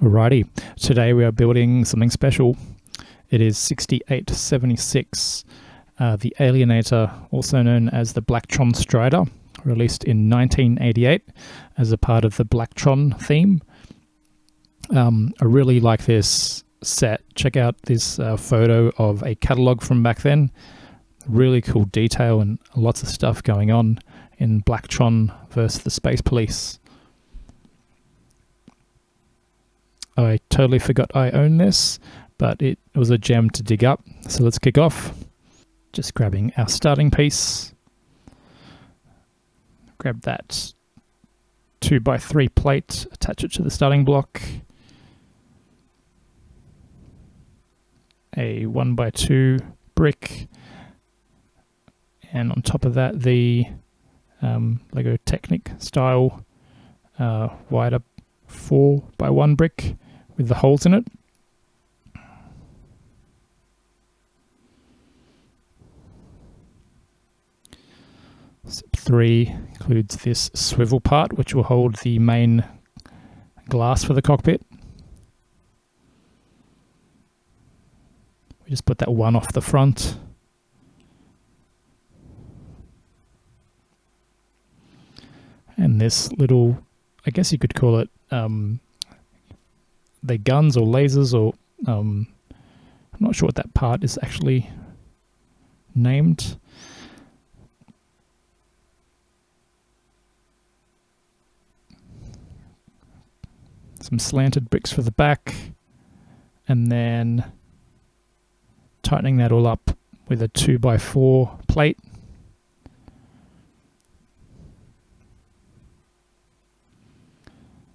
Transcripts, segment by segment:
Alrighty, today we are building something special. It is 6876, the Alienator, also known as the Blacktron Strider, released in 1988 as a part of the Blacktron theme. I really like this set. Check out this photo of a catalogue from back then. Really cool detail and lots of stuff going on in Blacktron versus the Space Police. I totally forgot I own this, but it was a gem to dig up. So let's kick off. Just grabbing our starting piece. Grab that 2x3 plate, attach it to the starting block. A 1x2 brick. And on top of that, the Lego Technic style wider 4x1 brick with the holes in it. Step 3 includes this swivel part, which will hold the main glass for the cockpit. We just put that one off the front. And this little, I guess you could call it, the guns or lasers, or I'm not sure what that part is actually named. Some slanted bricks for the back, and then tightening that all up with a 2x4 plate.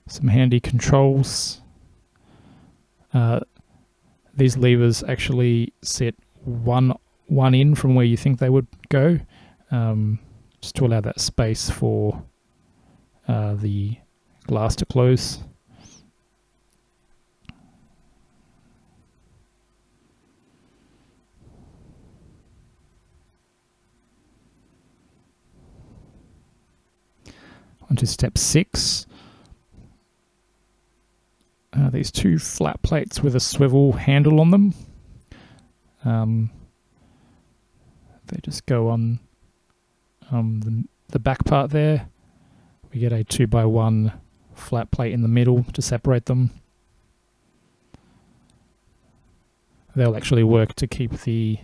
Some handy controls. These levers actually sit one in from where you think they would go, just to allow that space for the glass to close. On to step 6. These two flat plates with a swivel handle on them. They just go on the back part there. We get a 2x1 flat plate in the middle to separate them. They'll actually work to keep the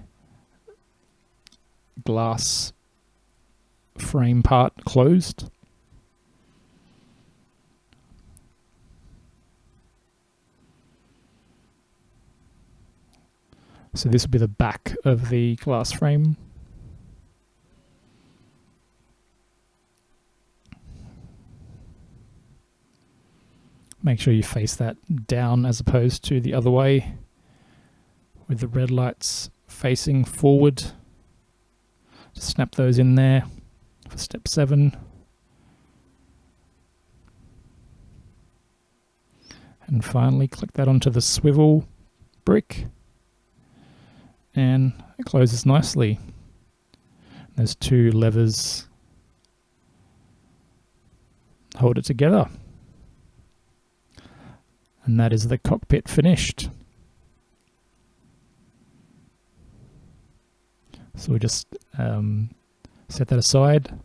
glass frame part closed. So this will be the back of the glass frame. Make sure you face that down as opposed to the other way, with the red lights facing forward. Just snap those in there for step 7. And finally click that onto the swivel brick. And it closes nicely. There's 2 levers hold it together. And that is the cockpit finished. So we just set that aside.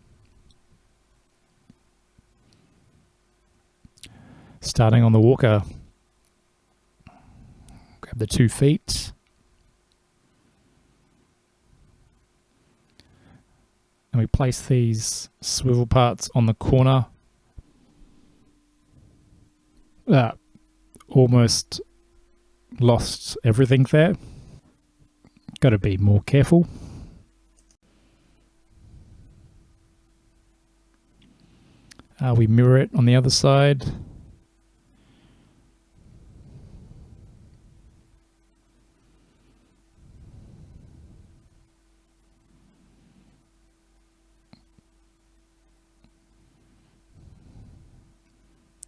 Starting on the walker. Grab the 2 feet. And we place these swivel parts on the corner. Almost lost everything there. Got to be more careful. We mirror it on the other side.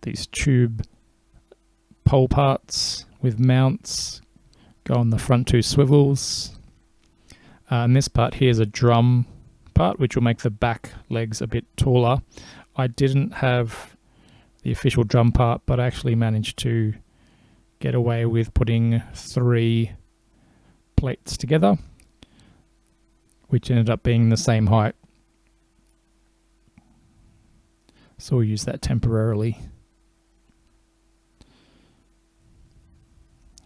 These tube pole parts with mounts go on the front 2 swivels. And this part here is a drum part, which will make the back legs a bit taller. I didn't have the official drum part, but I actually managed to get away with putting 3 plates together, which ended up being the same height. So we'll use that temporarily.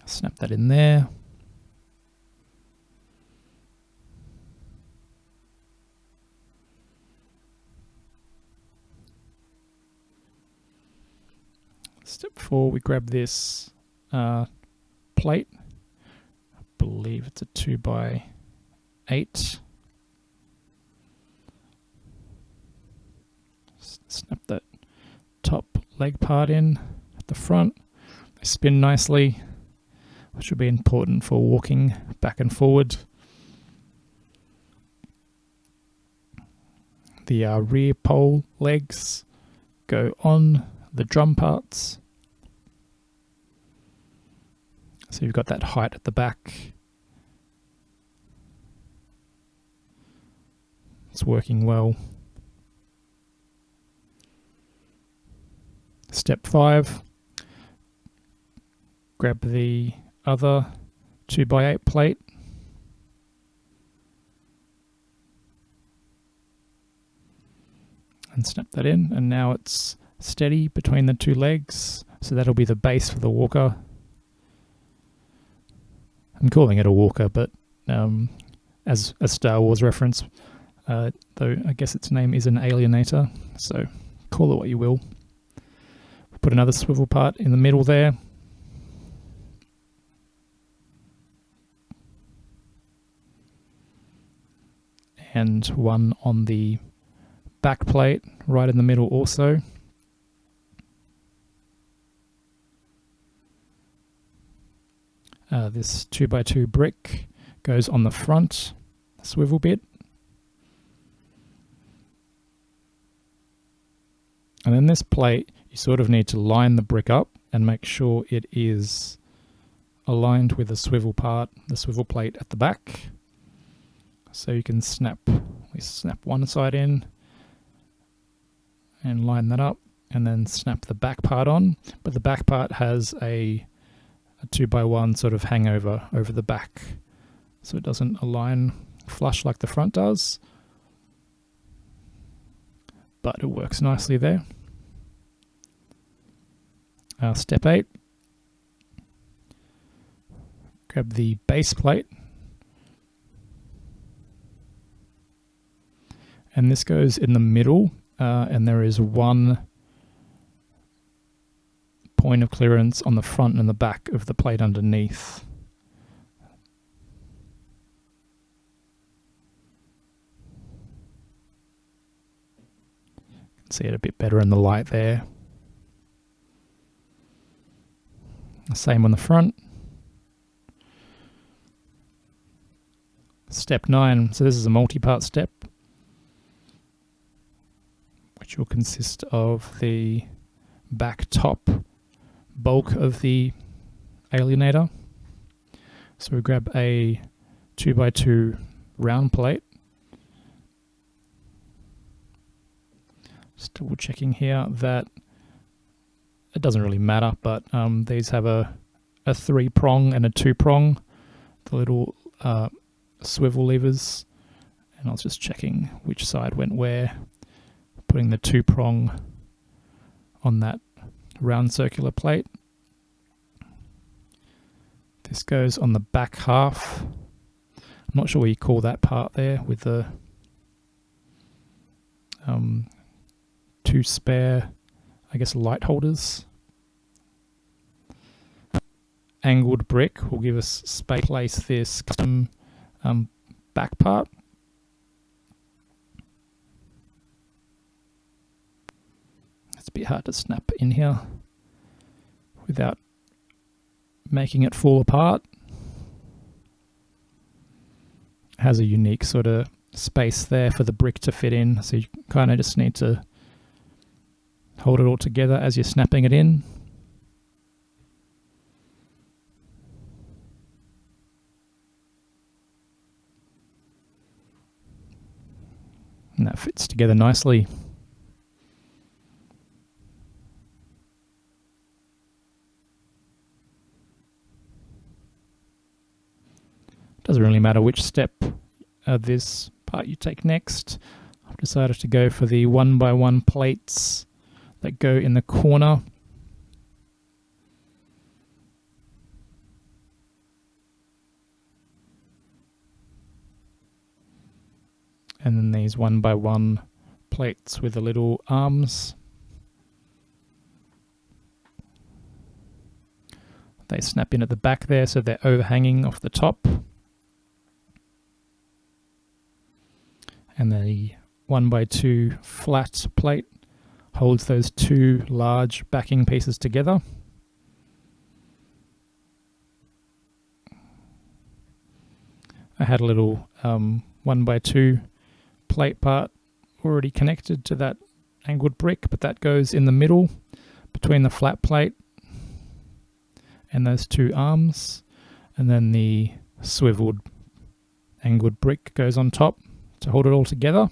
Snap that in there. Step 4, we grab this plate. I believe it's a 2x8. Snap that top leg part in at the front. They spin nicely, which will be important for walking back and forward. The rear pole legs go on the drum parts. So you've got that height at the back. It's working well. Step 5, grab the other 2x8 plate. And snap that in, and now it's steady between the 2 legs, so that'll be the base for the walker. I'm calling it a walker, but as a Star Wars reference, though I guess its name is an Alienator, so call it what you will. Put another swivel part in the middle there. And one on the back plate, right in the middle also. This 2x2 brick goes on the front swivel bit. And then this plate, you sort of need to line the brick up and make sure it is aligned with the swivel part, the swivel plate at the back. So you can snap one side in and line that up, and then snap the back part on. But the back part has a 2x1 sort of hangover over the back, so it doesn't align flush like the front does. But it works nicely there. Step 8, grab the base plate, and this goes in the middle, and there is one point of clearance on the front and the back of the plate underneath. You can see it a bit better in the light there. Same on the front. Step 9, so this is a multi-part step, which will consist of the back top bulk of the Alienator. So we grab a 2x2 round plate. Just double checking here that it doesn't really matter, but these have a 3-prong and a 2-prong, the little swivel levers, and I was just checking which side went where, putting the 2-prong on that round circular plate. This goes on the back half. I'm not sure what you call that part there with the 2 spare, I guess, light holders. Angled brick will give us space to place this custom back part. It's a bit hard to snap in here without making it fall apart. It has a unique sort of space there for the brick to fit in, so you kind of just need to hold it all together as you're snapping it in. And that fits together nicely. Doesn't really matter which step of this part you take next. I've decided to go for the 1x1 plates that go in the corner. And then these 1x1 plates with the little arms. They snap in at the back there, so they're overhanging off the top. And the 1x2 flat plate holds those two large backing pieces together. I had a little 1x2 plate part already connected to that angled brick, but that goes in the middle between the flat plate and those two arms, and then the swiveled angled brick goes on top to hold it all together.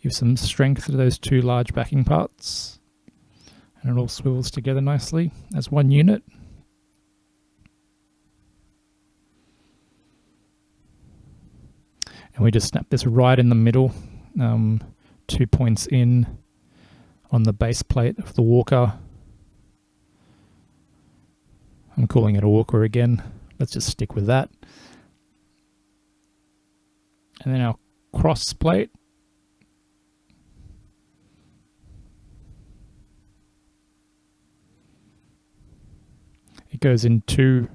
Give some strength to those two large backing parts, and it all swivels together nicely as one unit. And we just snap this right in the middle, 2 points in on the base plate of the walker. I'm calling it a walker again. Let's just stick with that. And then our cross plate. It goes in 2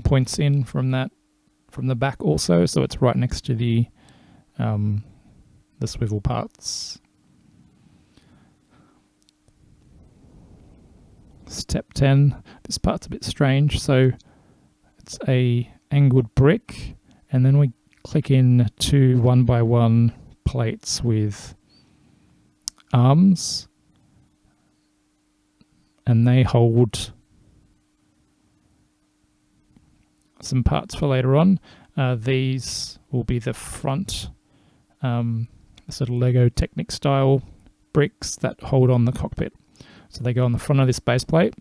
points in from the back also, so it's right next to the swivel parts. Step 10. This part's a bit strange, so it's a angled brick, and then we click in 2 1x1 plates with arms, and they hold some parts for later on. These will be the front sort of Lego Technic style bricks that hold on the cockpit. So they go on the front of this base plate.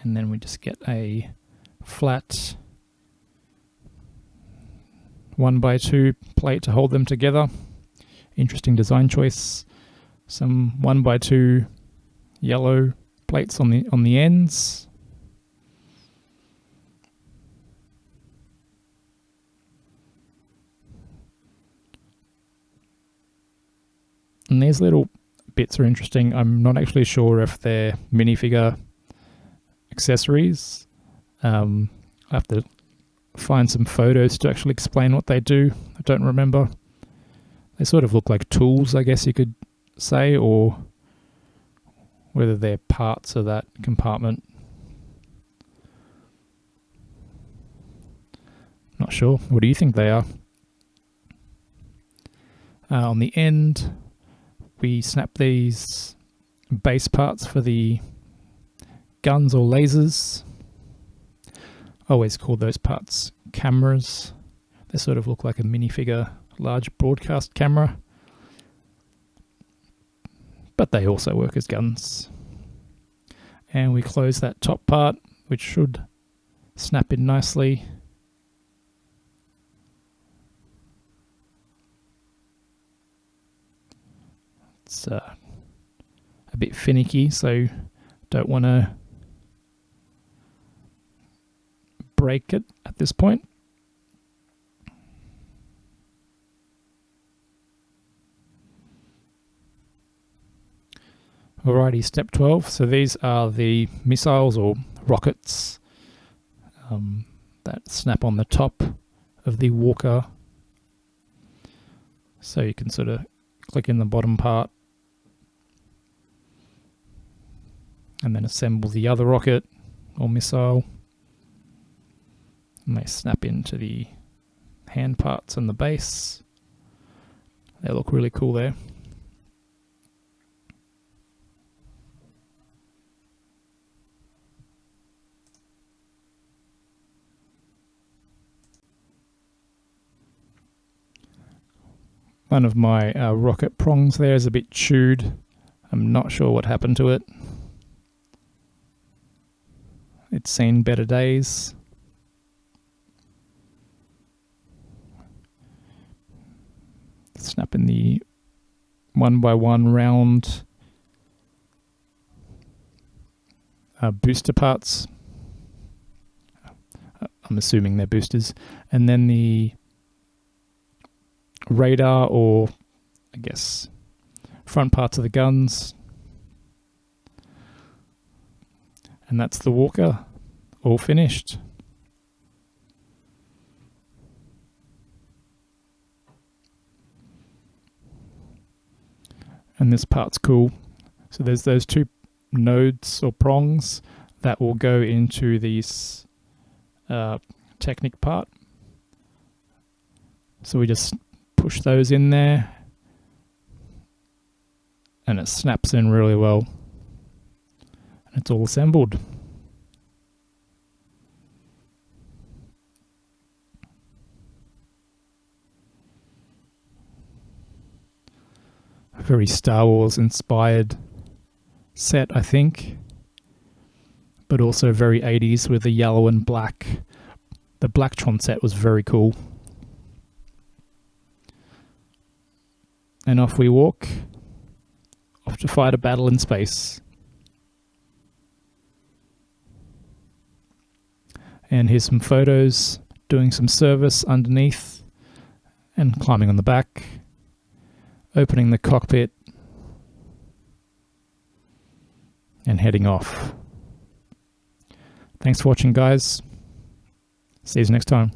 And then we just get a flat 1x2 plate to hold them together. Interesting design choice. Some 1x2 yellow plates on the ends. And these little bits are interesting. I'm not actually sure if they're minifigure accessories. I have to find some photos to actually explain what they do. I don't remember. They sort of look like tools, I guess you could say, or whether they're parts of that compartment. Not sure. What do you think they are? On the end, we snap these base parts for the guns or lasers. I always call those parts cameras. They sort of look like a minifigure large broadcast camera, but they also work as guns. And we close that top part, which should snap in nicely. It's a bit finicky, so don't want to break it at this point. Alrighty, step 12. So these are the missiles or rockets that snap on the top of the walker. So you can sort of click in the bottom part and then assemble the other rocket or missile. And they snap into the hand parts and the base. They look really cool there. One of my rocket prongs there is a bit chewed. I'm not sure what happened to it. It's seen better days. Snapping the 1x1 round booster parts. I'm assuming they're boosters. And then the radar, or I guess front parts of the guns. And that's the Walker, all finished. And this part's cool. So there's those two nodes or prongs that will go into this Technic part. So we just push those in there and it snaps in really well. And it's all assembled. A very Star Wars inspired set, I think, but also very 80s with the yellow and black. The Blacktron set was very cool. And off we walk, off to fight a battle in space. And here's some photos doing some service underneath and climbing on the back, opening the cockpit and heading off. Thanks for watching, guys. See you next time.